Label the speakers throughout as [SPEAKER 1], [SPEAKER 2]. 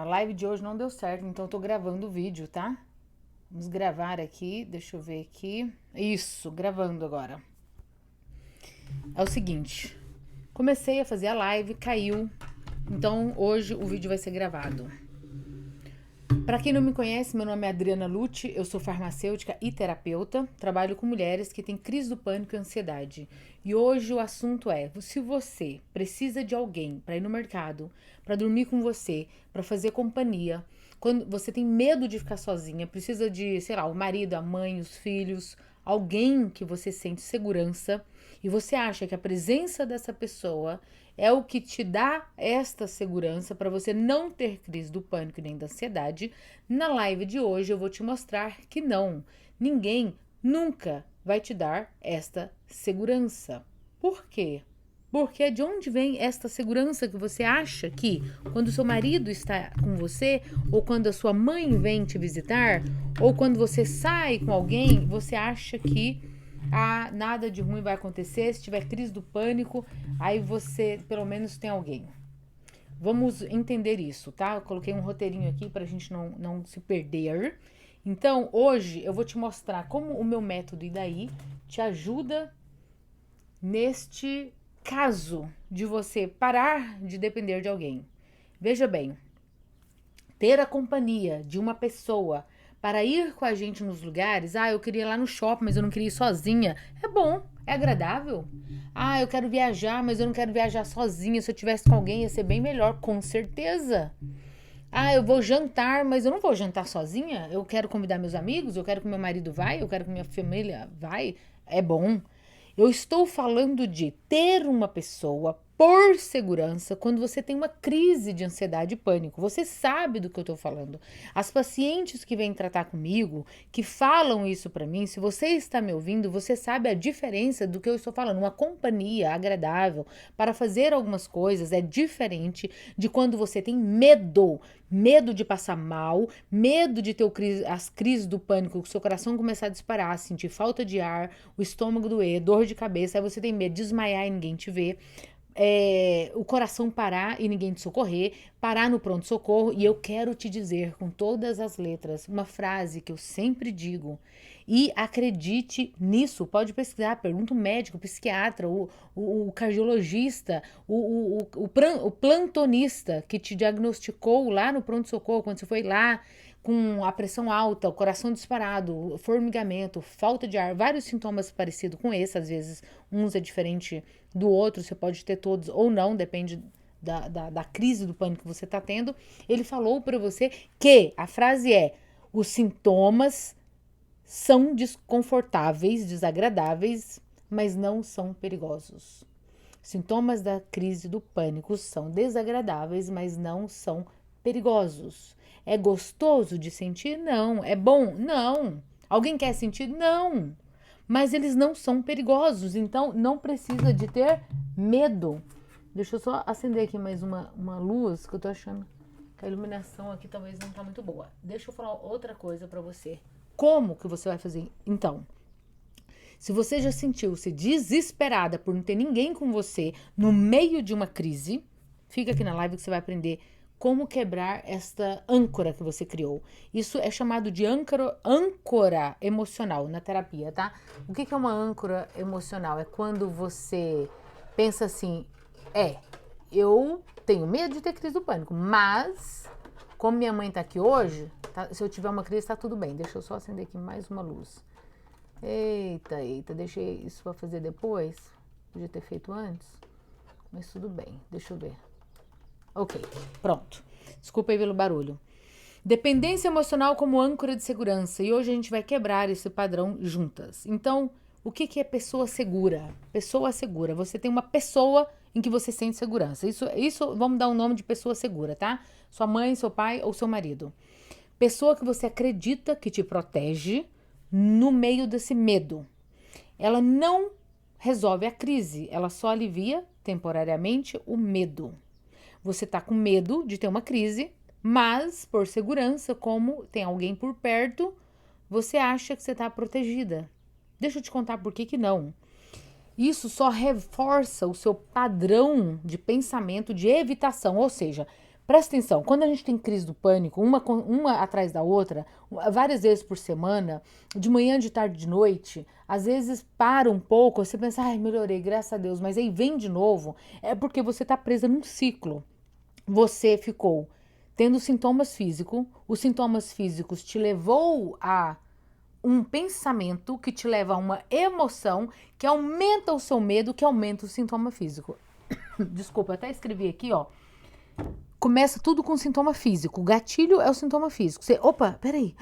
[SPEAKER 1] live de hoje não deu certo, então eu tô gravando o vídeo, tá? Vamos gravar aqui, deixa eu ver aqui. Isso, gravando agora. É o seguinte, comecei a fazer a live, caiu, então hoje o vídeo vai ser gravado. Para quem não me conhece, meu nome é Adriana Lute, eu sou farmacêutica e terapeuta, trabalho com mulheres que têm crise do pânico e ansiedade. E hoje o assunto é, se você precisa de alguém para ir no mercado, para dormir com você, para fazer companhia, quando você tem medo de ficar sozinha, precisa de, sei lá, o marido, a mãe, os filhos, alguém que você sente segurança e você acha que a presença dessa pessoa é o que te dá esta segurança para você não ter crise do pânico nem da ansiedade, na live de hoje eu vou te mostrar que não, ninguém nunca vai te dar esta segurança. Por quê? Porque de onde vem esta segurança que você acha que quando seu marido está com você, ou quando a sua mãe vem te visitar, ou quando você sai com alguém, você acha que nada de ruim vai acontecer, se tiver crise do pânico, aí você pelo menos tem alguém. Vamos entender isso, tá? Eu coloquei um roteirinho aqui pra gente não se perder. Então, hoje eu vou te mostrar como o meu método E daí te ajuda neste caso de você parar de depender de alguém. Veja bem, ter a companhia de uma pessoa para ir com a gente nos lugares, eu queria ir lá no shopping, mas eu não queria ir sozinha, é bom, é agradável. Eu quero viajar, mas eu não quero viajar sozinha, se eu tivesse com alguém ia ser bem melhor, com certeza. Eu vou jantar, mas eu não vou jantar sozinha, eu quero convidar meus amigos, eu quero que meu marido vai, eu quero que minha família vai, é bom. Eu estou falando de ter uma pessoa por segurança quando você tem uma crise de ansiedade e pânico. Você sabe do que eu estou falando. As pacientes que vêm tratar comigo, que falam isso para mim, se você está me ouvindo, você sabe a diferença do que eu estou falando. Uma companhia agradável para fazer algumas coisas é diferente de quando você tem medo. Medo de passar mal, medo de ter as crises do pânico, o seu coração começar a disparar, sentir falta de ar, o estômago doer, dor de cabeça, aí você tem medo de desmaiar e ninguém te vê. O coração parar e ninguém te socorrer, parar no pronto-socorro. E eu quero te dizer com todas as letras uma frase que eu sempre digo. E acredite nisso, pode pesquisar, pergunta o médico, o psiquiatra, o cardiologista, o plantonista que te diagnosticou lá no pronto-socorro, quando você foi lá com a pressão alta, o coração disparado, formigamento, falta de ar, vários sintomas parecidos com esse, às vezes uns é diferente do outro, você pode ter todos ou não, depende da crise do pânico que você está tendo. Ele falou para você que a frase é: os sintomas são desconfortáveis, desagradáveis, mas não são perigosos. Sintomas da crise do pânico são desagradáveis, mas não são perigosos. É gostoso de sentir? Não. É bom? Não. Alguém quer sentir? Não. Mas eles não são perigosos, então não precisa de ter medo. Deixa eu só acender aqui mais uma luz, que eu tô achando que a iluminação aqui talvez não tá muito boa. Deixa eu falar outra coisa pra você. Como que você vai fazer? Então, se você já sentiu-se desesperada por não ter ninguém com você no meio de uma crise, fica aqui na live que você vai aprender como quebrar esta âncora que você criou. Isso é chamado de âncora emocional na terapia, tá? O que é uma âncora emocional? É quando você pensa assim, eu tenho medo de ter crise do pânico, mas como minha mãe tá aqui hoje, se eu tiver uma crise tá tudo bem. Deixa eu só acender aqui mais uma luz. Eita, deixei isso pra fazer depois. Podia ter feito antes, mas tudo bem, deixa eu ver. Ok, pronto. Desculpa aí pelo barulho. Dependência emocional como âncora de segurança. E hoje a gente vai quebrar esse padrão juntas. Então, o que é pessoa segura? Pessoa segura. Você tem uma pessoa em que você sente segurança. Isso vamos dar um nome de pessoa segura, tá? Sua mãe, seu pai ou seu marido. Pessoa que você acredita que te protege no meio desse medo. Ela não resolve a crise, ela só alivia temporariamente o medo. Você tá com medo de ter uma crise, mas por segurança, como tem alguém por perto, você acha que você tá protegida. Deixa eu te contar por que não. Isso só reforça o seu padrão de pensamento de evitação, ou seja, Presta atenção, quando a gente tem crise do pânico, uma atrás da outra, várias vezes por semana, de manhã, de tarde, de noite, às vezes para um pouco, você pensa, ai, melhorei, graças a Deus, mas aí vem de novo, é porque você está presa num ciclo. Você ficou tendo sintomas físicos, os sintomas físicos te levou a um pensamento que te leva a uma emoção que aumenta o seu medo, que aumenta o sintoma físico. Desculpa, eu até escrevi aqui, ó. Começa tudo com sintoma físico. O gatilho é o sintoma físico. Você, opa, peraí,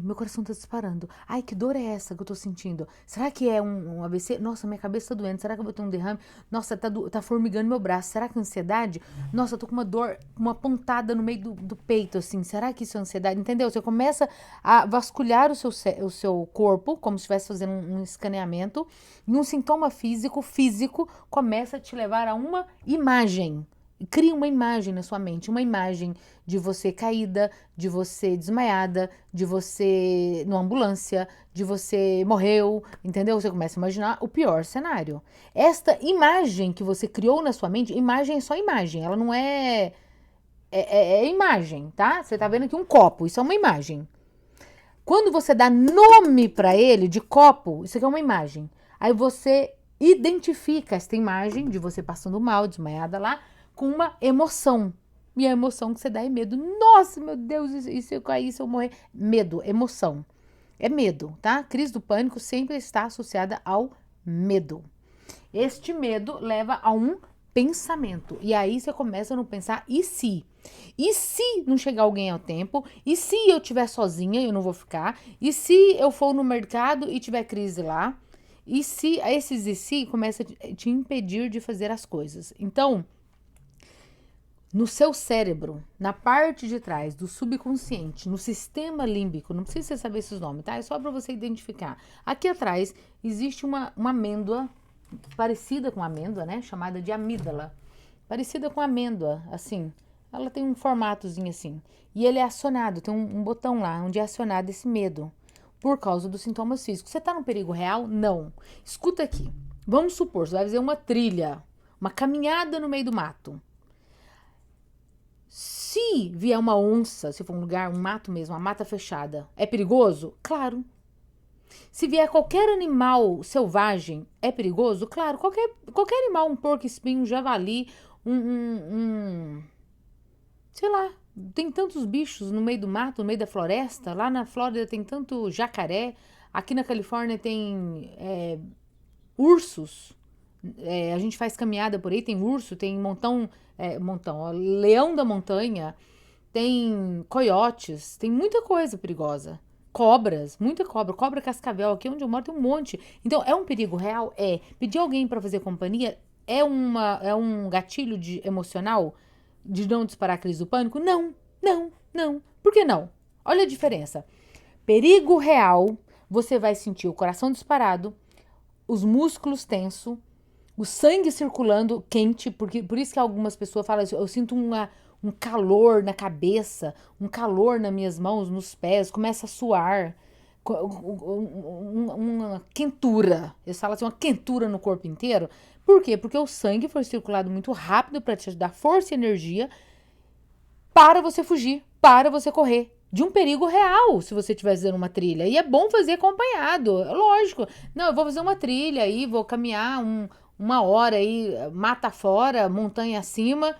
[SPEAKER 1] meu coração tá disparando. Ai, que dor é essa que eu tô sentindo? Será que é um AVC? Nossa, minha cabeça tá doendo. Será que eu vou ter um derrame? Nossa, tá formigando meu braço. Será que é ansiedade? Nossa, eu tô com uma dor, uma pontada no meio do peito, assim. Será que isso é ansiedade? Entendeu? Você começa a vasculhar o seu corpo, como se estivesse fazendo um escaneamento, e um sintoma físico começa a te levar a uma imagem. Cria uma imagem na sua mente, uma imagem de você caída, de você desmaiada, de você numa ambulância, de você morreu, entendeu? Você começa a imaginar o pior cenário. Esta imagem que você criou na sua mente, imagem é só imagem, ela não é imagem, tá? Você tá vendo aqui um copo, isso é uma imagem. Quando você dá nome para ele de copo, isso aqui é uma imagem. Aí você identifica esta imagem de você passando mal, desmaiada lá, com uma emoção. E a emoção que você dá é medo. Nossa, meu Deus, e se eu cair, se eu morrer? Medo, emoção. É medo, tá? Crise do pânico sempre está associada ao medo. Este medo leva a um pensamento. E aí você começa a não pensar, e se? E se não chegar alguém ao tempo? E se eu estiver sozinha, eu não vou ficar? E se eu for no mercado e tiver crise lá? E se esses e se começam a te impedir de fazer as coisas? Então, no seu cérebro, na parte de trás do subconsciente, no sistema límbico, não precisa você saber esses nomes, tá? É só para você identificar. Aqui atrás existe uma amêndoa, parecida com amêndoa, né? Chamada de amígdala. Parecida com amêndoa, assim. Ela tem um formatozinho assim. E ele é acionado, tem um botão lá onde é acionado esse medo. Por causa dos sintomas físicos. Você tá num perigo real? Não. Escuta aqui. Vamos supor, você vai fazer uma trilha, uma caminhada no meio do mato. Se vier uma onça, se for um lugar, um mato mesmo, uma mata fechada, é perigoso? Claro. Se vier qualquer animal selvagem, é perigoso? Claro. Qualquer animal, um porco-espinho, um javali, sei lá, tem tantos bichos no meio do mato, no meio da floresta. Lá na Flórida tem tanto jacaré. Aqui na Califórnia tem ursos. A gente faz caminhada por aí, tem urso, tem leão da montanha, tem coiotes, tem muita coisa perigosa. Cobras, muita cobra cascavel, aqui onde eu moro tem um monte. Então, é um perigo real? É. Pedir alguém para fazer companhia é um gatilho emocional de não disparar a crise do pânico? Não, não, não. Por que não? Olha a diferença. Perigo real, você vai sentir o coração disparado, os músculos tensos, o sangue circulando quente, por isso que algumas pessoas falam assim, eu sinto um calor na cabeça, um calor nas minhas mãos, nos pés, começa a suar, uma quentura, eu falo assim, uma quentura no corpo inteiro. Por quê? Porque o sangue foi circulado muito rápido para te dar força e energia para você fugir, para você correr de um perigo real, se você estiver fazendo uma trilha. E é bom fazer acompanhado, lógico. Não, eu vou fazer uma trilha aí, vou caminhar uma hora aí, mata fora, montanha acima,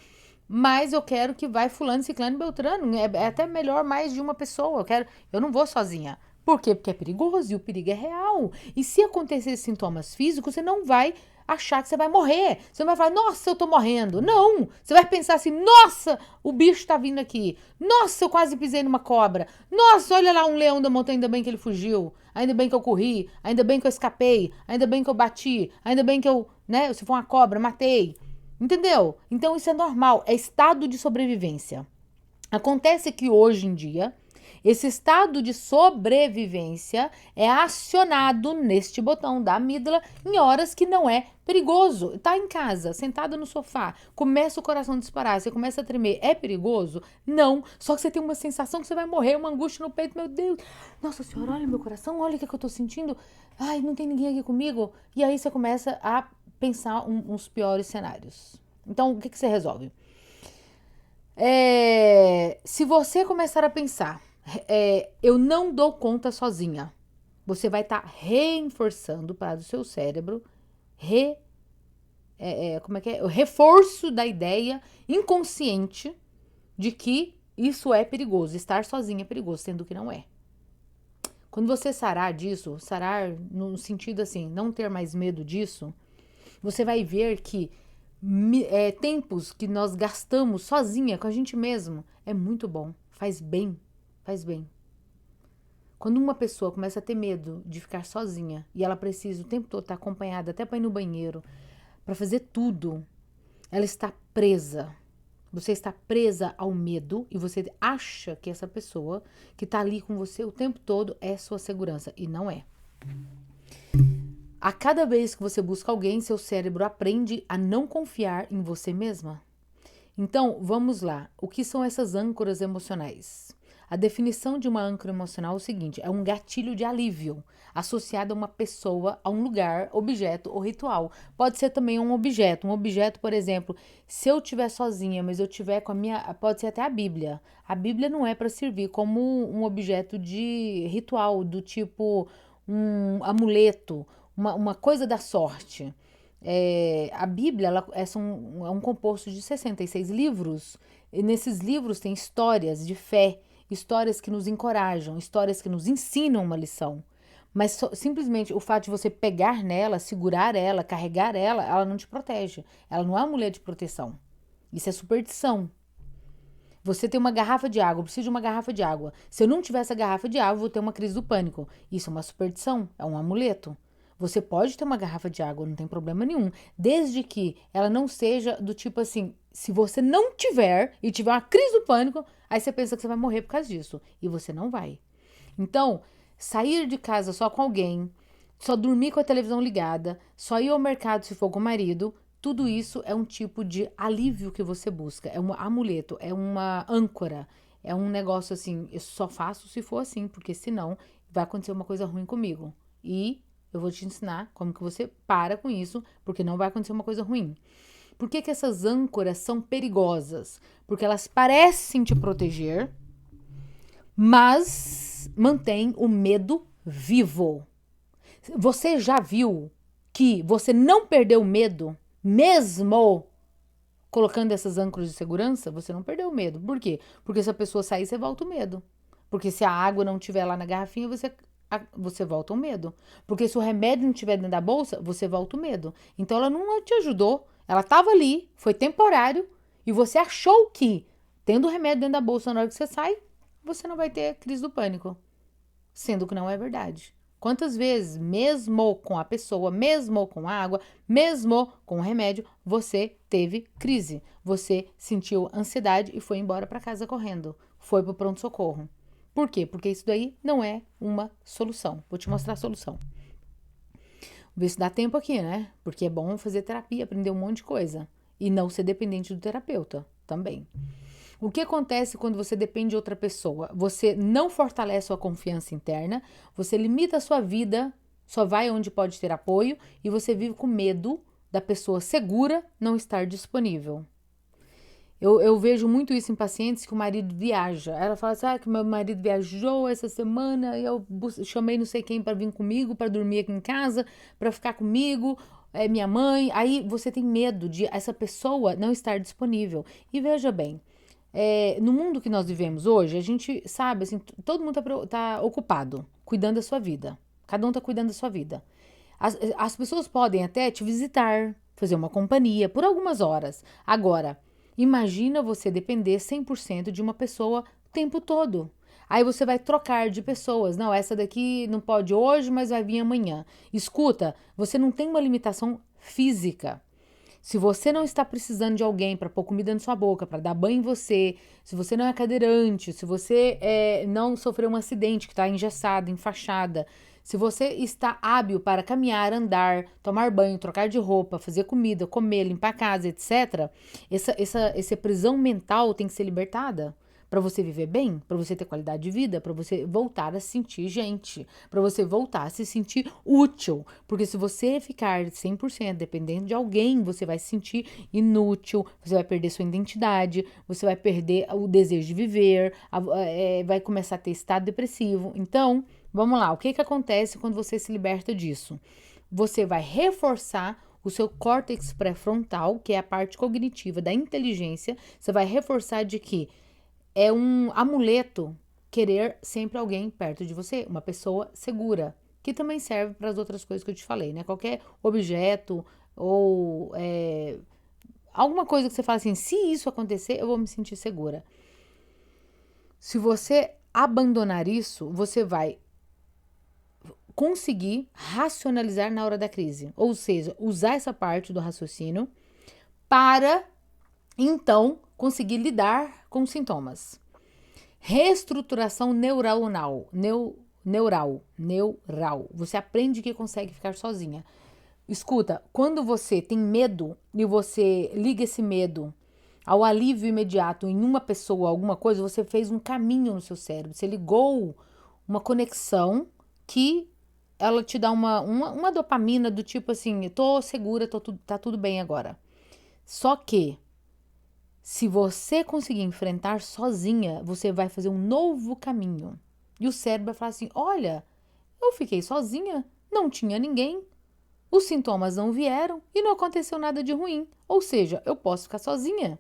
[SPEAKER 1] mas eu quero que vai fulano, ciclano e beltrano. É até melhor mais de uma pessoa. Eu não vou sozinha. Por quê? Porque é perigoso e o perigo é real. E se acontecer sintomas físicos, você não vai achar que você vai morrer. Você não vai falar, nossa, eu tô morrendo. Não! Você vai pensar assim, nossa, o bicho tá vindo aqui. Nossa, eu quase pisei numa cobra. Nossa, olha lá um leão da montanha, ainda bem que ele fugiu. Ainda bem que eu corri. Ainda bem que eu escapei. Ainda bem que eu bati. Ainda bem que eu, né, se for uma cobra, matei. Entendeu? Então isso é normal, é estado de sobrevivência. Acontece que hoje em dia, esse estado de sobrevivência é acionado neste botão da amígdala em horas que não é perigoso. Tá em casa, sentado no sofá, começa o coração a disparar, você começa a tremer. É perigoso? Não. Só que você tem uma sensação que você vai morrer, uma angústia no peito. Meu Deus, nossa senhora, olha meu coração, olha o que eu tô sentindo. Ai, não tem ninguém aqui comigo. E aí você começa a pensar uns piores cenários. Então, o que você resolve? Se você começar a pensar, eu não dou conta sozinha, você vai estar reforçando para o seu cérebro como é que é? O reforço da ideia inconsciente de que isso é perigoso, estar sozinha é perigoso, sendo que não é. Quando você sarar disso, sarar no sentido assim, não ter mais medo disso, você vai ver que tempos que nós gastamos sozinha com a gente mesmo é muito bom, faz bem, faz bem. Quando uma pessoa começa a ter medo de ficar sozinha e ela precisa o tempo todo estar acompanhada até para ir no banheiro, para fazer tudo, ela está presa. Você está presa ao medo e você acha que essa pessoa que está ali com você o tempo todo é sua segurança. E não é. A cada vez que você busca alguém, seu cérebro aprende a não confiar em você mesma. Então, vamos lá. O que são essas âncoras emocionais? A definição de uma âncora emocional é o seguinte: é um gatilho de alívio associado a uma pessoa, a um lugar, objeto ou ritual. Pode ser também um objeto. Um objeto, por exemplo, se eu estiver sozinha, mas eu estiver com a minha. Pode ser até a Bíblia. A Bíblia não é para servir como um objeto de ritual, do tipo um amuleto, uma coisa da sorte. A Bíblia é um composto de 66 livros, e nesses livros tem histórias de fé, histórias que nos encorajam, histórias que nos ensinam uma lição. Mas simplesmente o fato de você pegar nela, segurar ela, carregar ela, ela não te protege. Ela não é uma mulher de proteção. Isso é superstição. Você tem uma garrafa de água, eu preciso de uma garrafa de água. Se eu não tiver essa garrafa de água, eu vou ter uma crise do pânico. Isso é uma superstição, é um amuleto. Você pode ter uma garrafa de água, não tem problema nenhum, desde que ela não seja do tipo assim, se você não tiver e tiver uma crise do pânico, aí você pensa que você vai morrer por causa disso. E você não vai. Então, sair de casa só com alguém, só dormir com a televisão ligada, só ir ao mercado se for com o marido, tudo isso é um tipo de alívio que você busca. É um amuleto, é uma âncora, é um negócio assim, eu só faço se for assim, porque senão vai acontecer uma coisa ruim comigo. E eu vou te ensinar como que você para com isso, porque não vai acontecer uma coisa ruim. Por que que essas âncoras são perigosas? Porque elas parecem te proteger, mas mantém o medo vivo. Você já viu que você não perdeu o medo, mesmo colocando essas âncoras de segurança? Você não perdeu o medo. Por quê? Porque se a pessoa sair, você volta o medo. Porque se a água não estiver lá na garrafinha, você volta o medo. Porque se o remédio não estiver dentro da bolsa, você volta o medo. Então ela não te ajudou. Ela estava ali, foi temporário, e você achou que, tendo o remédio dentro da bolsa na hora que você sai, você não vai ter crise do pânico. Sendo que não é verdade. Quantas vezes, mesmo com a pessoa, mesmo com a água, mesmo com o remédio, você teve crise? Você sentiu ansiedade e foi embora para casa correndo. Foi para o pronto-socorro. Por quê? Porque isso daí não é uma solução. Vou te mostrar a solução. Ver se dá tempo aqui, né? Porque é bom fazer terapia, aprender um monte de coisa. E não ser dependente do terapeuta também. O que acontece quando você depende de outra pessoa? Você não fortalece sua confiança interna, você limita a sua vida, só vai onde pode ter apoio e você vive com medo da pessoa segura não estar disponível. Eu vejo muito isso em pacientes que o marido viaja. Ela fala assim: que meu marido viajou essa semana e eu chamei não sei quem para vir comigo, para dormir aqui em casa, para ficar comigo, minha mãe. Aí você tem medo de essa pessoa não estar disponível. E veja bem, no mundo que nós vivemos hoje, a gente sabe, assim, todo mundo tá ocupado, cuidando da sua vida. Cada um tá cuidando da sua vida. As pessoas podem até te visitar, fazer uma companhia por algumas horas. Agora, imagina você depender 100% de uma pessoa o tempo todo. Aí você vai trocar de pessoas. Não, essa daqui não pode hoje, mas vai vir amanhã. Escuta, você não tem uma limitação física. Se você não está precisando de alguém para pôr comida na sua boca, para dar banho em você, se você não é cadeirante, se você não sofreu um acidente que está engessado, enfaixada, se você está hábil para caminhar, andar, tomar banho, trocar de roupa, fazer comida, comer, limpar a casa, etc., essa prisão mental tem que ser libertada. para você viver bem, para você ter qualidade de vida, para você voltar a se sentir gente, para você voltar a se sentir útil. Porque se você ficar 100% dependendo de alguém, você vai se sentir inútil, você vai perder sua identidade, você vai perder o desejo de viver, vai começar a ter estado depressivo. Então, vamos lá, o que acontece quando você se liberta disso? Você vai reforçar o seu córtex pré-frontal, que é a parte cognitiva da inteligência, você vai reforçar de que é um amuleto querer sempre alguém perto de você, uma pessoa segura, que também serve para as outras coisas que eu te falei, né? Qualquer objeto ou alguma coisa que você fala assim, se isso acontecer, eu vou me sentir segura. Se você abandonar isso, você vai conseguir racionalizar na hora da crise. Ou seja, usar essa parte do raciocínio para, então, conseguir lidar com os sintomas. Reestruturação neuronal. Neural. Você aprende que consegue ficar sozinha. Escuta, quando você tem medo e você liga esse medo ao alívio imediato em uma pessoa, alguma coisa, você fez um caminho no seu cérebro. Você ligou uma conexão que ela te dá uma dopamina do tipo assim, tô segura, tá tudo bem agora. Só que, se você conseguir enfrentar sozinha, você vai fazer um novo caminho. E o cérebro vai falar assim, olha, eu fiquei sozinha, não tinha ninguém, os sintomas não vieram e não aconteceu nada de ruim. Ou seja, eu posso ficar sozinha.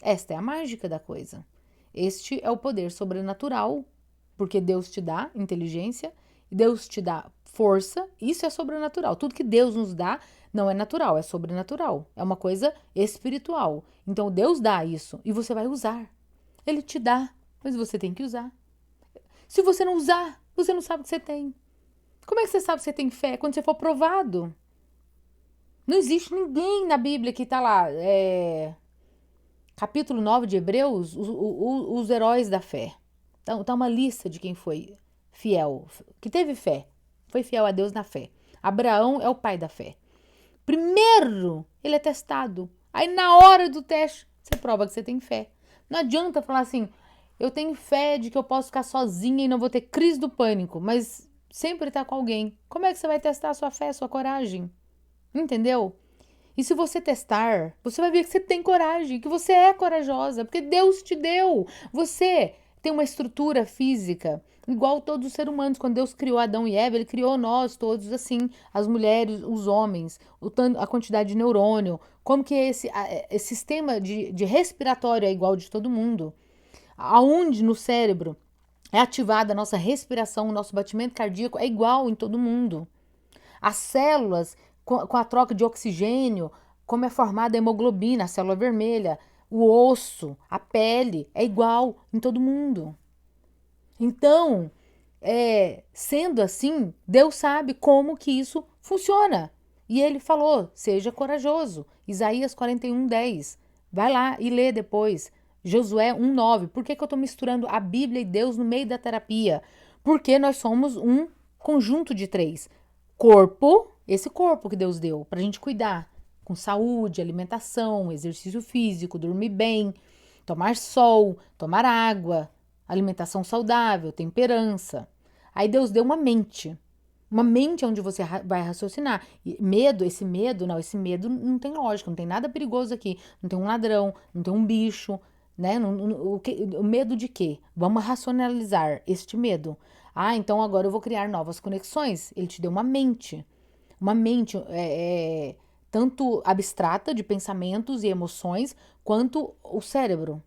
[SPEAKER 1] Esta é a mágica da coisa. Este é o poder sobrenatural, porque Deus te dá inteligência, Deus te dá força, isso é sobrenatural. Tudo que Deus nos dá não é natural, é sobrenatural. É uma coisa espiritual. Então Deus dá isso e você vai usar. Ele te dá, mas você tem que usar. Se você não usar, você não sabe o que você tem. Como é que você sabe que você tem fé? Quando você for provado. Não existe ninguém na Bíblia que está lá, capítulo 9 de Hebreus, os heróis da fé. Então, tá uma lista de quem foi fiel, que teve fé, foi fiel a Deus na fé. Abraão é o pai da fé. Primeiro, ele é testado. Aí, na hora do teste, você prova que você tem fé. Não adianta falar assim, eu tenho fé de que eu posso ficar sozinha e não vou ter crise do pânico, mas sempre tá com alguém. Como é que você vai testar a sua fé, a sua coragem? Entendeu? E se você testar, você vai ver que você tem coragem, que você é corajosa, porque Deus te deu. Você tem uma estrutura física igual todos os seres humanos. Quando Deus criou Adão e Eva, ele criou nós todos assim, as mulheres, os homens, a quantidade de neurônio, como que esse sistema de respiratório é igual de todo mundo. Aonde no cérebro é ativada a nossa respiração, o nosso batimento cardíaco é igual em todo mundo. As células, com a troca de oxigênio, como é formada a hemoglobina, a célula vermelha, o osso, a pele, é igual em todo mundo. Então, sendo assim, Deus sabe como que isso funciona. E ele falou, seja corajoso. Isaías 41:10. Vai lá e lê depois. Josué 1:9. Por que eu estou misturando a Bíblia e Deus no meio da terapia? Porque nós somos um conjunto de três. Corpo, esse corpo que Deus deu para a gente cuidar, com saúde, alimentação, exercício físico, dormir bem, tomar sol, tomar água, alimentação saudável, temperança. Aí Deus deu uma mente onde você vai raciocinar. E esse medo não tem lógica, não tem nada perigoso aqui, não tem um ladrão, não tem um bicho, né? O medo de quê? Vamos racionalizar este medo. Ah, então agora eu vou criar novas conexões. Ele te deu uma mente tanto abstrata de pensamentos e emoções, quanto o cérebro.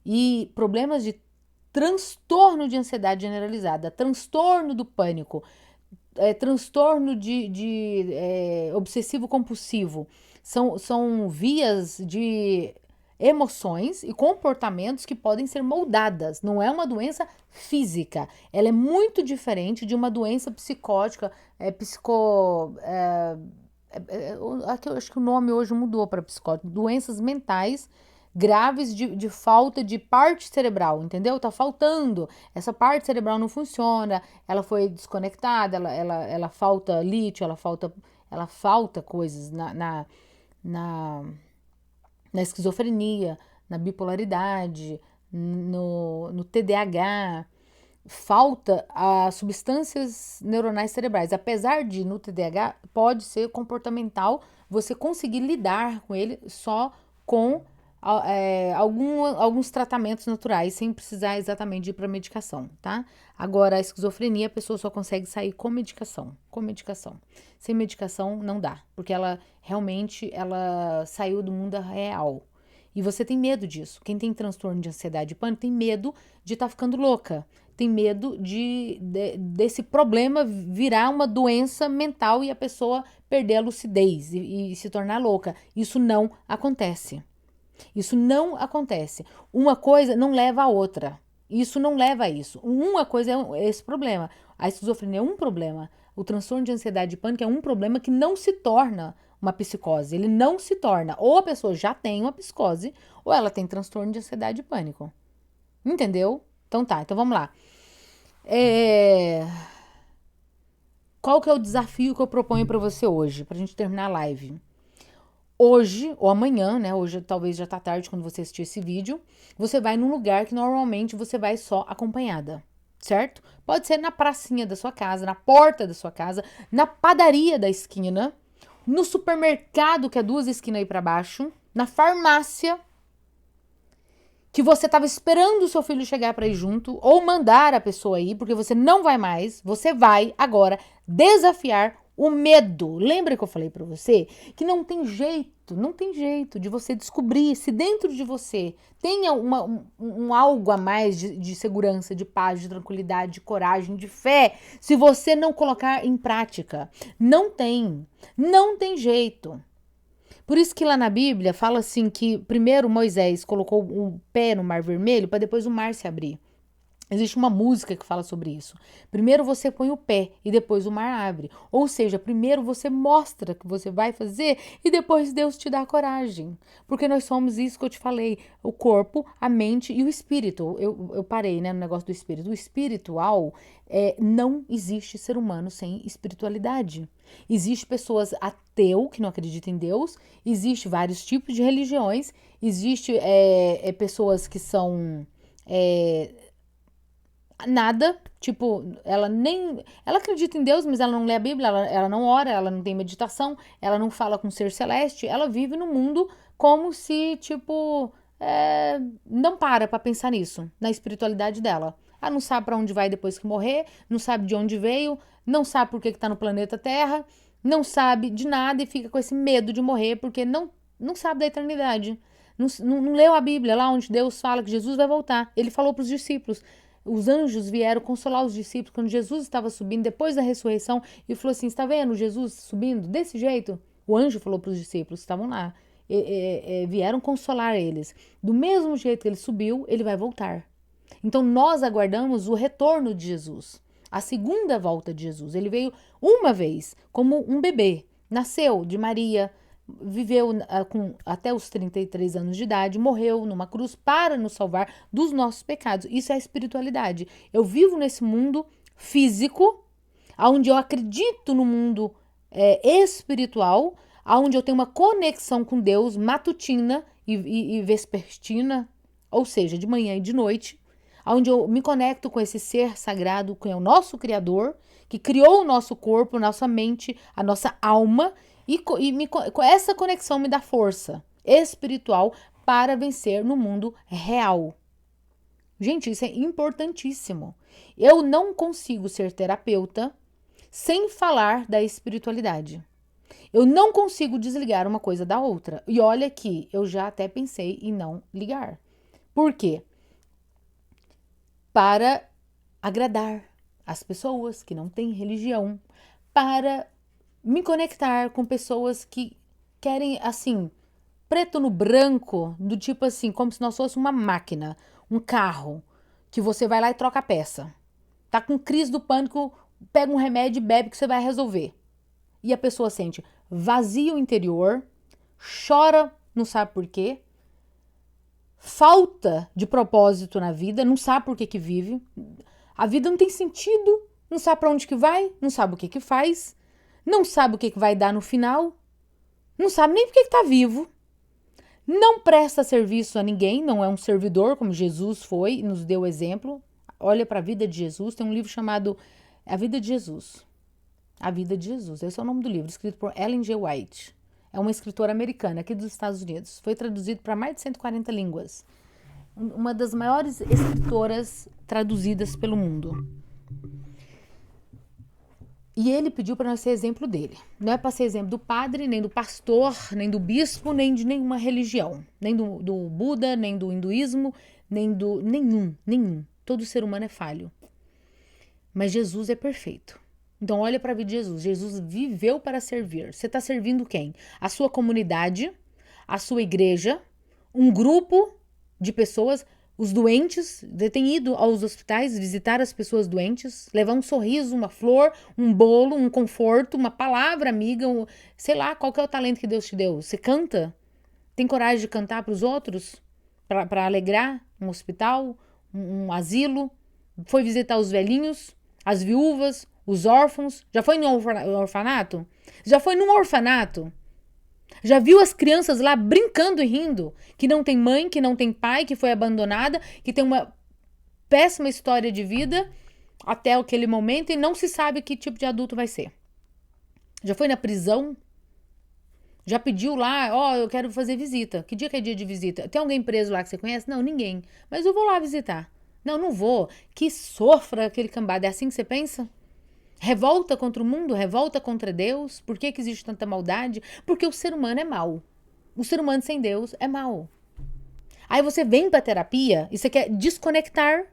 [SPEAKER 1] E problemas de transtorno de ansiedade generalizada, transtorno do pânico, transtorno de obsessivo compulsivo, são vias de emoções e comportamentos que podem ser moldadas. Não é uma doença física. Ela é muito diferente de uma doença psicótica, eu acho que o nome hoje mudou para psicótico. Doenças mentais graves de falta de parte cerebral, entendeu? Tá faltando. Essa parte cerebral não funciona, ela foi desconectada, ela falta lítio, ela falta coisas na esquizofrenia, na bipolaridade, no TDAH, falta as substâncias neuronais cerebrais. Apesar de no TDAH pode ser comportamental, você conseguir lidar com ele só com alguns tratamentos naturais, sem precisar exatamente ir para medicação, tá? Agora, a esquizofrenia, a pessoa só consegue sair com medicação, com medicação. Sem medicação, não dá, porque ela realmente saiu do mundo real. E você tem medo disso. Quem tem transtorno de ansiedade e pânico tem medo de estar ficando louca. Tem medo desse problema virar uma doença mental e a pessoa perder a lucidez e se tornar louca. Isso não acontece. Isso não acontece. Uma coisa não leva a outra. Isso não leva a isso. Uma coisa é esse problema. A esquizofrenia é um problema. O transtorno de ansiedade e pânico é um problema que não se torna uma psicose. Ele não se torna. Ou a pessoa já tem uma psicose, ou ela tem transtorno de ansiedade e pânico. Entendeu? Então tá, então vamos lá. Qual que é o desafio que eu proponho para você hoje, pra gente terminar a live? Hoje, ou amanhã, né? Hoje talvez já tá tarde quando você assistir esse vídeo. Você vai num lugar que normalmente você vai só acompanhada, certo? Pode ser na pracinha da sua casa, na porta da sua casa, na padaria da esquina, no supermercado que é 2 esquinas aí pra baixo, na farmácia, que você tava esperando o seu filho chegar pra ir junto, ou mandar a pessoa ir, porque você não vai mais, você vai agora desafiar o medo. Lembra que eu falei pra você que não tem jeito de você descobrir se dentro de você tem um algo a mais de segurança, de paz, de tranquilidade, de coragem, de fé, se você não colocar em prática. Não tem jeito. Por isso que lá na Bíblia fala assim que primeiro Moisés colocou o pé no Mar Vermelho para depois o mar se abrir. Existe uma música que fala sobre isso. Primeiro você põe o pé e depois o mar abre. Ou seja, primeiro você mostra que você vai fazer e depois Deus te dá a coragem. Porque nós somos isso que eu te falei: o corpo, a mente e o espírito. Eu parei, né, no negócio do espírito. O espiritual, não existe ser humano sem espiritualidade. Existe pessoas ateu que não acreditam em Deus. Existe vários tipos de religiões. Existe pessoas que são nada, tipo, ela acredita em Deus, mas ela não lê a Bíblia, ela não ora, ela não tem meditação, ela não fala com o ser celeste, ela vive no mundo como se, tipo, não para pra pensar nisso, na espiritualidade dela. Ela não sabe pra onde vai depois que morrer, não sabe de onde veio, não sabe por que tá no planeta Terra, não sabe de nada e fica com esse medo de morrer porque não sabe da eternidade. Não leu a Bíblia, lá onde Deus fala que Jesus vai voltar. Ele falou pros discípulos. Os anjos vieram consolar os discípulos quando Jesus estava subindo depois da ressurreição e falou assim: está vendo Jesus subindo desse jeito? O anjo falou para os discípulos que estavam lá. Vieram consolar eles. Do mesmo jeito que ele subiu, ele vai voltar. Então nós aguardamos o retorno de Jesus, a segunda volta de Jesus. Ele veio uma vez como um bebê, nasceu de Maria, viveu até os 33 anos de idade, morreu numa cruz para nos salvar dos nossos pecados. Isso é a espiritualidade. Eu vivo nesse mundo físico, onde eu acredito no mundo espiritual, onde eu tenho uma conexão com Deus matutina e vespertina, ou seja, de manhã e de noite, onde eu me conecto com esse ser sagrado, que é o nosso Criador, que criou o nosso corpo, a nossa mente, a nossa alma. Essa conexão me dá força espiritual para vencer no mundo real. Gente, isso é importantíssimo. Eu não consigo ser terapeuta sem falar da espiritualidade. Eu não consigo desligar uma coisa da outra. E olha que eu já até pensei em não ligar. Por quê? Para agradar as pessoas que não têm religião, para me conectar com pessoas que querem, assim, preto no branco, do tipo assim, como se nós fosse uma máquina, um carro, que você vai lá e troca a peça. Tá com crise do pânico, pega um remédio e bebe que você vai resolver. E a pessoa sente vazio interior, chora, não sabe por quê, falta de propósito na vida, não sabe por que vive, a vida não tem sentido, não sabe pra onde que vai, não sabe o que faz, não sabe o que vai dar no final, não sabe nem por que tá vivo, Não presta serviço a ninguém, não é um servidor como Jesus foi e nos deu exemplo. Olha para a vida de Jesus, tem um livro chamado A Vida de Jesus. A Vida de Jesus, esse é o nome do livro, escrito por Ellen G. White. É uma escritora americana aqui dos Estados Unidos. Foi traduzido para mais de 140 línguas. Uma das maiores escritoras traduzidas pelo mundo. E ele pediu para nós ser exemplo dele. Não é para ser exemplo do padre, nem do pastor, nem do bispo, nem de nenhuma religião. Nem do Buda, nem do hinduísmo, nem do... Nenhum. Todo ser humano é falho. Mas Jesus é perfeito. Então olha para a vida de Jesus. Jesus viveu para servir. Você está servindo quem? A sua comunidade, a sua igreja, um grupo de pessoas, os doentes. Você tem ido aos hospitais visitar as pessoas doentes, levar um sorriso, uma flor, um bolo, um conforto, uma palavra amiga, sei lá, qual que é o talento que Deus te deu? Você canta? Tem coragem de cantar para os outros? Para alegrar um hospital, um asilo? Foi visitar os velhinhos, as viúvas, os órfãos? Já foi no orfanato? Já foi num orfanato? Já viu as crianças lá brincando e rindo? Que não tem mãe, que não tem pai, que foi abandonada, que tem uma péssima história de vida até aquele momento e não se sabe que tipo de adulto vai ser. Já foi na prisão? Já pediu lá, ó, eu quero fazer visita. Que dia que é dia de visita? Tem alguém preso lá que você conhece? Não, ninguém. Mas eu vou lá visitar. Não, não vou. Que sofra aquele cambada. É assim que você pensa? Revolta contra o mundo, revolta contra Deus. Por que existe tanta maldade? Porque o ser humano é mau. O ser humano sem Deus é mau. Aí você vem pra terapia e você quer desconectar,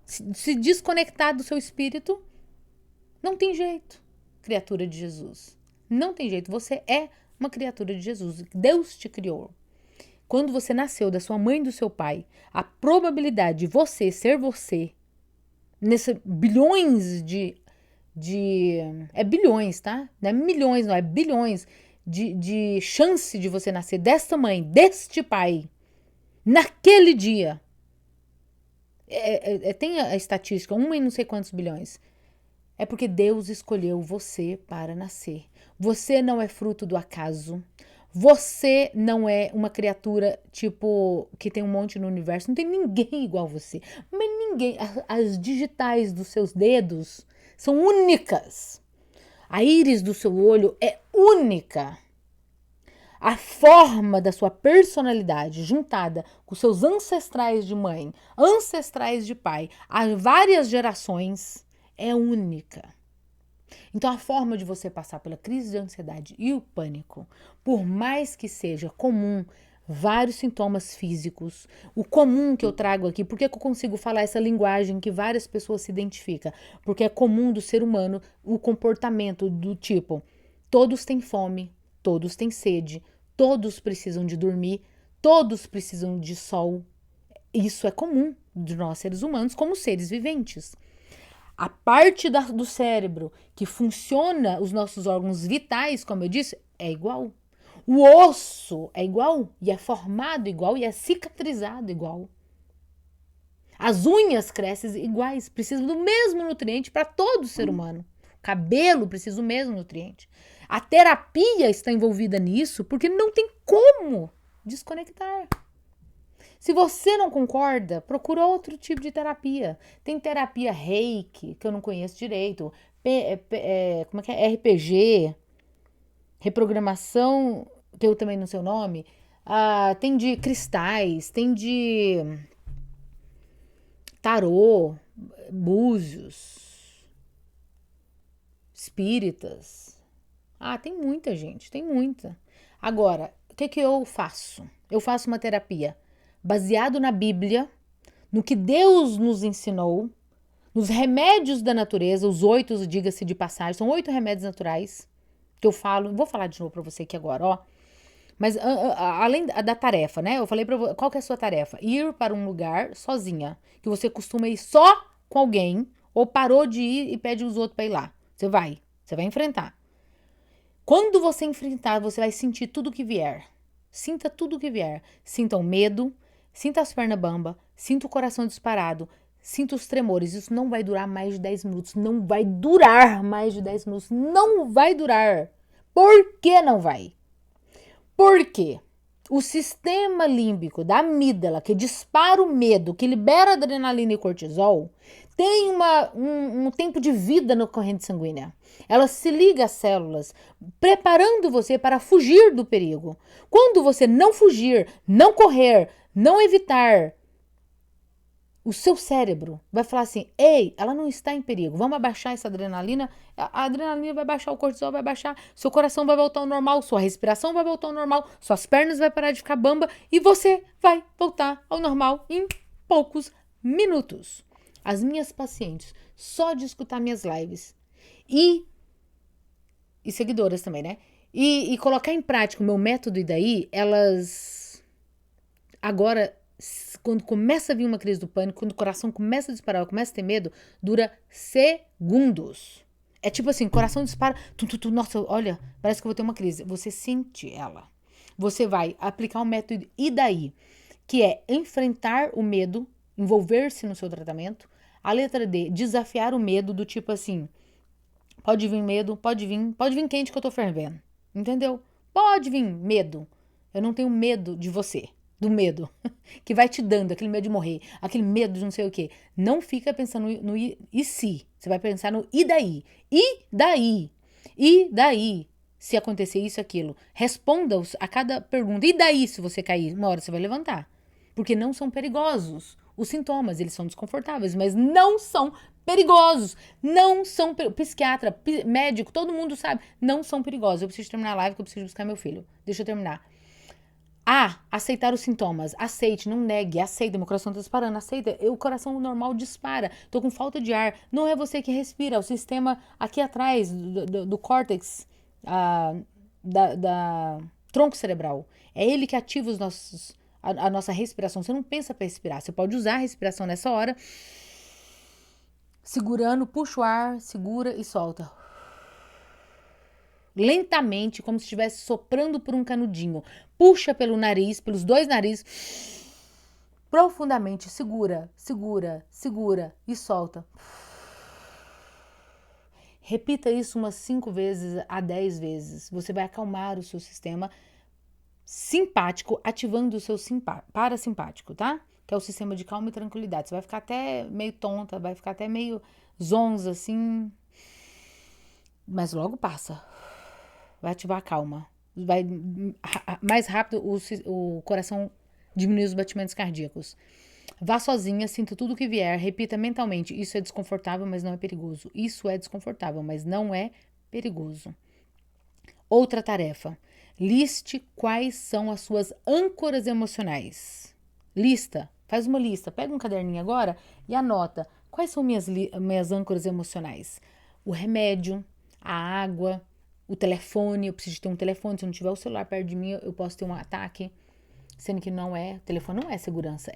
[SPEAKER 1] se desconectar do seu espírito. Não tem jeito, criatura de Jesus. Não tem jeito, você é uma criatura de Jesus. Deus te criou. Quando você nasceu da sua mãe e do seu pai, a probabilidade de você ser você, nesse bilhões é bilhões, tá? Não é milhões, não, é bilhões de chance de você nascer desta mãe, deste pai, naquele dia. Tem a estatística, 1 em não sei quantos bilhões. É porque Deus escolheu você para nascer. Você não é fruto do acaso. Você não é uma criatura, tipo, que tem um monte no universo. Não tem ninguém igual a você. Mas ninguém. As digitais dos seus dedos são únicas. A íris do seu olho é única. A forma da sua personalidade juntada com seus ancestrais de mãe, ancestrais de pai, há várias gerações, é única. Então a forma de você passar pela crise de ansiedade e o pânico, por mais que seja comum, vários sintomas físicos, o comum que eu trago aqui, por que eu consigo falar essa linguagem que várias pessoas se identificam? Porque é comum do ser humano o comportamento do tipo, todos têm fome, todos têm sede, todos precisam de dormir, todos precisam de sol. Isso é comum de nós seres humanos como seres viventes. A parte do cérebro que funciona os nossos órgãos vitais, como eu disse, é igual. O osso é igual e é formado igual e é cicatrizado igual. As unhas crescem iguais, precisam do mesmo nutriente para todo ser humano. O cabelo precisa do mesmo nutriente. A terapia está envolvida nisso porque não tem como desconectar. Se você não concorda, procura outro tipo de terapia. Tem terapia Reiki, que eu não conheço direito. Como é que é? RPG. Reprogramação, que eu também não sei o nome. Tem de cristais, tem de tarô, búzios, espíritas. Tem muita gente, tem muita. Agora, o que eu faço? Eu faço uma terapia baseado na Bíblia, no que Deus nos ensinou, nos remédios da natureza, os 8, diga-se de passagem, são 8 remédios naturais que eu falo, vou falar de novo para você aqui agora, ó. Mas além da tarefa, né? Eu falei para você, qual que é a sua tarefa? Ir para um lugar sozinha, que você costuma ir só com alguém, ou parou de ir e pede os outros para ir lá. Você vai enfrentar. Quando você enfrentar, você vai sentir tudo que vier. Sinta tudo que vier. Sinta o medo, sinta as pernas bamba, sinta o coração disparado, sinta os tremores. Isso não vai durar mais de 10 minutos. Não vai durar mais de 10 minutos. Não vai durar. Por que não vai? Por quê? O sistema límbico da amígdala, que dispara o medo, que libera adrenalina e cortisol, tem um tempo de vida na corrente sanguínea. Ela se liga às células, preparando você para fugir do perigo. Quando você não fugir, não correr, não evitar, o seu cérebro vai falar assim: ei, ela não está em perigo, vamos abaixar essa adrenalina. A adrenalina vai baixar, o cortisol vai baixar, seu coração vai voltar ao normal, sua respiração vai voltar ao normal, suas pernas vai parar de ficar bamba e você vai voltar ao normal em poucos minutos. As minhas pacientes, só de escutar minhas lives e seguidoras também, né? E colocar em prática o meu método, e daí elas agora, quando começa a vir uma crise do pânico, quando o coração começa a disparar, começa a ter medo, dura segundos. É tipo assim, coração dispara, nossa, olha, parece que eu vou ter uma crise. Você sente ela. Você vai aplicar o método e daí, que é enfrentar o medo, envolver-se no seu tratamento. A letra D, desafiar o medo do tipo assim, pode vir medo, pode vir quente que eu tô fervendo, entendeu? Pode vir medo. Eu não tenho medo de você. Do medo, que vai te dando, aquele medo de morrer, aquele medo de não sei o quê. Não fica pensando no e se. Você vai pensar no e daí? E daí? E daí? Se acontecer isso, aquilo. Responda a cada pergunta. E daí se você cair? Uma hora você vai levantar. Porque não são perigosos. Os sintomas, eles são desconfortáveis, mas não são perigosos. Não são psiquiatra, médico, todo mundo sabe. Não são perigosos. Eu preciso terminar a live que eu preciso buscar meu filho. Deixa eu terminar. Aceitar os sintomas. Aceite, não negue. Aceita, meu coração tá disparando. Aceita, o coração normal dispara. Tô com falta de ar. Não é você que respira. É o sistema aqui atrás do córtex, da tronco cerebral. É ele que ativa a nossa respiração. Você não pensa para respirar. Você pode usar a respiração nessa hora. Segurando, puxa o ar, segura e solta. Lentamente, como se estivesse soprando por um canudinho. Puxa pelo nariz, pelos dois narizes. Profundamente, segura, segura, segura e solta. Repita isso umas 5 vezes a 10 vezes. Você vai acalmar o seu sistema simpático, ativando o seu parasimpático, tá? Que é o sistema de calma e tranquilidade. Você vai ficar até meio tonta, vai ficar até meio zonza, assim. Mas logo passa. Vai ativar a calma. Vai mais rápido, o coração diminui os batimentos cardíacos. Vá sozinha, sinta tudo que vier, repita mentalmente: isso é desconfortável, mas não é perigoso. Isso é desconfortável, mas não é perigoso. Outra tarefa: liste quais são as suas âncoras emocionais. Faz uma lista, pega um caderninho agora e anota quais são minhas âncoras emocionais. O remédio, a água, o telefone. Eu preciso ter um telefone. Se eu não tiver o celular perto de mim, eu posso ter um ataque. Sendo que não é. Telefone não é segurança.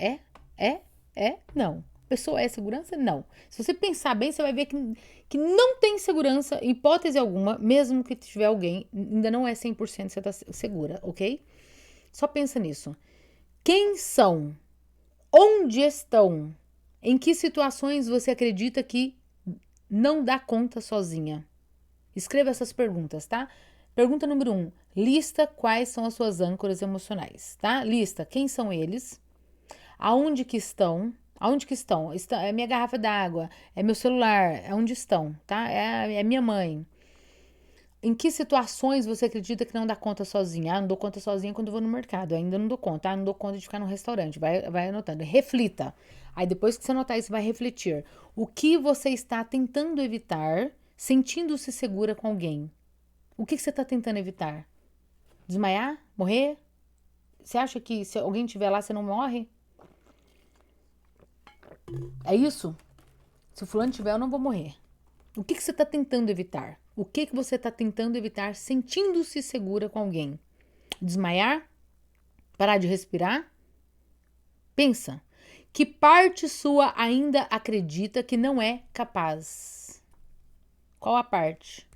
[SPEAKER 1] Não. Pessoa é segurança? Não. Se você pensar bem, você vai ver que não tem segurança, hipótese alguma, mesmo que tiver alguém, ainda não é 100% você tá segura, ok? Só pensa nisso. Quem são? Onde estão? Em que situações você acredita que não dá conta sozinha? Escreva essas perguntas, tá? Pergunta número 1. Lista quais são as suas âncoras emocionais, tá? Lista quem são eles, aonde que estão, é minha garrafa d'água, é meu celular, é onde estão, tá? É minha mãe. Em que situações você acredita que não dá conta sozinha? Não dou conta sozinha quando vou no mercado, ainda não dou conta, não dou conta de ficar no restaurante, vai anotando, reflita. Aí depois que você anotar isso, vai refletir. O que você está tentando evitar, sentindo-se segura com alguém? O que você está tentando evitar? Desmaiar? Morrer? Você acha que se alguém estiver lá, você não morre? É isso? Se o fulano estiver, eu não vou morrer. O que você está tentando evitar? O que você está tentando evitar sentindo-se segura com alguém? Desmaiar? Parar de respirar? Pensa. Que parte sua ainda acredita que não é capaz? Qual a parte?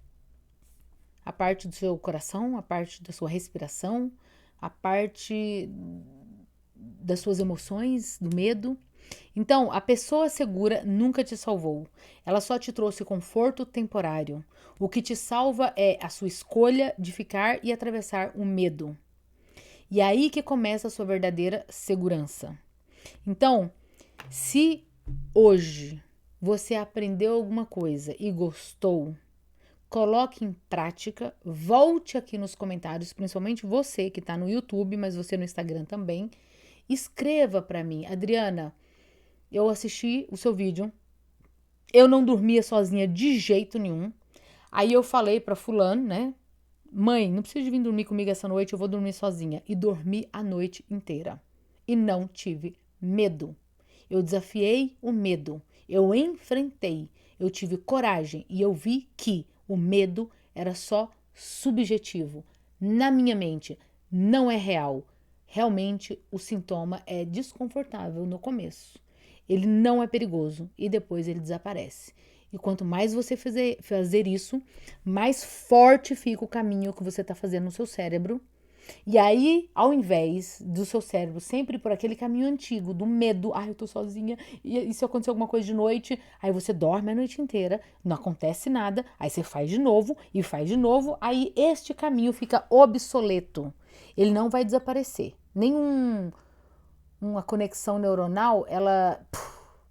[SPEAKER 1] A parte do seu coração? A parte da sua respiração? A parte das suas emoções? Do medo? Então, a pessoa segura nunca te salvou. Ela só te trouxe conforto temporário. O que te salva é a sua escolha de ficar e atravessar o medo. E aí que começa a sua verdadeira segurança. Então, se hoje você aprendeu alguma coisa e gostou, coloque em prática, volte aqui nos comentários, principalmente você que está no YouTube, mas você no Instagram também, escreva para mim, Adriana, eu assisti o seu vídeo, eu não dormia sozinha de jeito nenhum, aí eu falei para fulano, né, mãe, não precisa vir dormir comigo essa noite, eu vou dormir sozinha, e dormi a noite inteira, e não tive medo, eu desafiei o medo, eu enfrentei, eu tive coragem, e eu vi que o medo era só subjetivo. Na minha mente, não é real. Realmente, o sintoma é desconfortável no começo. Ele não é perigoso e depois ele desaparece. E quanto mais você fazer isso, mais forte fica o caminho que você está fazendo no seu cérebro. E aí, ao invés do seu cérebro sempre ir por aquele caminho antigo, do medo, eu tô sozinha, e se acontecer alguma coisa de noite, aí você dorme a noite inteira, não acontece nada, aí você faz de novo, e faz de novo, aí este caminho fica obsoleto. Ele não vai desaparecer. Uma conexão neuronal, ela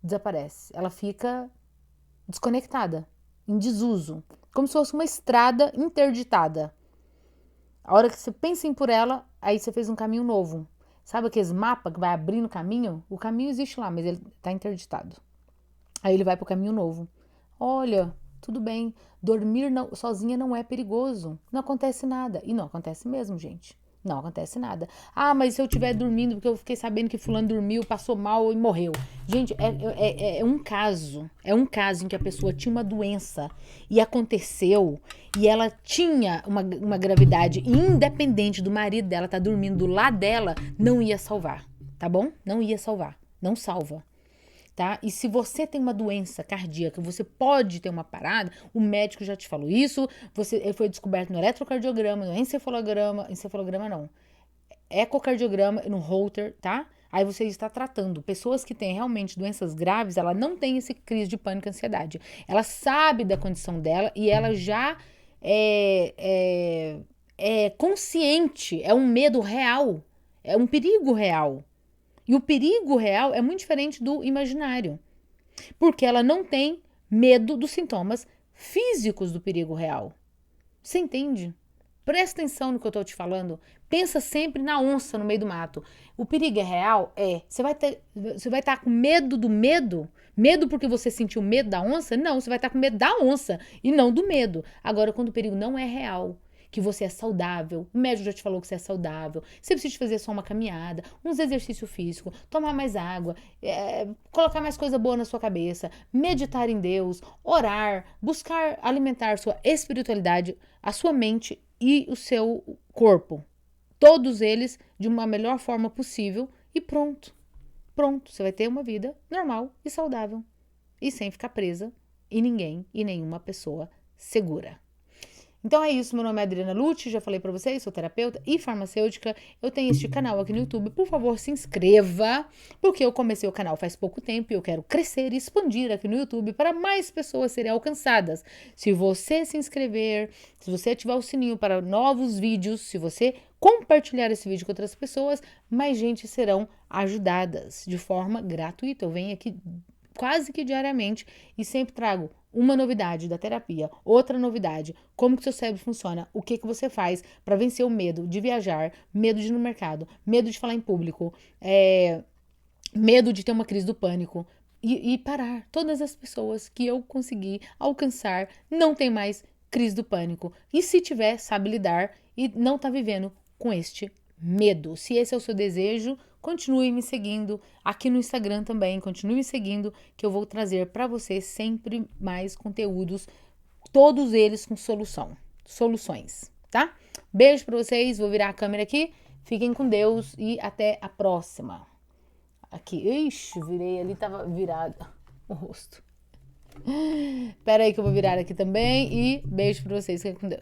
[SPEAKER 1] desaparece. Ela fica desconectada, em desuso, como se fosse uma estrada interditada. A hora que você pensa em por ela, aí você fez um caminho novo. Sabe aqueles mapas que vai abrindo o caminho? O caminho existe lá, mas ele está interditado. Aí ele vai para o caminho novo. Olha, tudo bem. Dormir sozinha não é perigoso. Não acontece nada. E não acontece mesmo, gente. Não acontece nada. Mas se eu estiver dormindo, porque eu fiquei sabendo que fulano dormiu, passou mal e morreu. Gente, é um caso. É um caso em que a pessoa tinha uma doença e aconteceu. E ela tinha uma gravidade independente do marido dela estar dormindo do lado dela, não ia salvar. Tá bom? Não ia salvar. Não salva. Tá? E se você tem uma doença cardíaca, você pode ter uma parada, o médico já te falou isso, foi descoberto no eletrocardiograma, no encefalograma não, ecocardiograma, no Holter, tá? Aí você está tratando. Pessoas que têm realmente doenças graves, ela não tem esse crise de pânico e ansiedade. Ela sabe da condição dela e ela já é consciente, é um medo real, é um perigo real. E o perigo real é muito diferente do imaginário, porque ela não tem medo dos sintomas físicos do perigo real. Você entende? Presta atenção no que eu estou te falando. Pensa sempre na onça no meio do mato. O perigo é real? É. Você vai estar com medo do medo? Medo porque você sentiu medo da onça? Não, você vai estar com medo da onça e não do medo. Agora, quando o perigo não é real, que você é saudável, o médico já te falou que você é saudável, você precisa fazer só uma caminhada, uns exercícios físicos, tomar mais água, colocar mais coisa boa na sua cabeça, meditar em Deus, orar, buscar alimentar sua espiritualidade, a sua mente e o seu corpo. Todos eles de uma melhor forma possível e pronto. Pronto, você vai ter uma vida normal e saudável e sem ficar presa em ninguém e nenhuma pessoa segura. Então é isso, meu nome é Adriana Lute, já falei pra vocês, sou terapeuta e farmacêutica, eu tenho este canal aqui no YouTube, por favor se inscreva, porque eu comecei o canal faz pouco tempo e eu quero crescer e expandir aqui no YouTube para mais pessoas serem alcançadas. Se você se inscrever, se você ativar o sininho para novos vídeos, se você compartilhar esse vídeo com outras pessoas, mais gente serão ajudadas de forma gratuita. Eu venho aqui quase que diariamente e sempre trago uma novidade da terapia, outra novidade, como que seu cérebro funciona, o que você faz para vencer o medo de viajar, medo de ir no mercado, medo de falar em público, medo de ter uma crise do pânico e parar. Todas as pessoas que eu consegui alcançar não tem mais crise do pânico e se tiver, sabe lidar e não tá vivendo com este medo. Se esse é o seu desejo, continue me seguindo aqui no Instagram também, continue me seguindo que eu vou trazer para você sempre mais conteúdos, todos eles com soluções, tá? Beijo para vocês, vou virar a câmera aqui, fiquem com Deus e até a próxima. Aqui, ixi, virei ali, tava virado o rosto. Pera aí que eu vou virar aqui também e beijo para vocês, fiquem com Deus.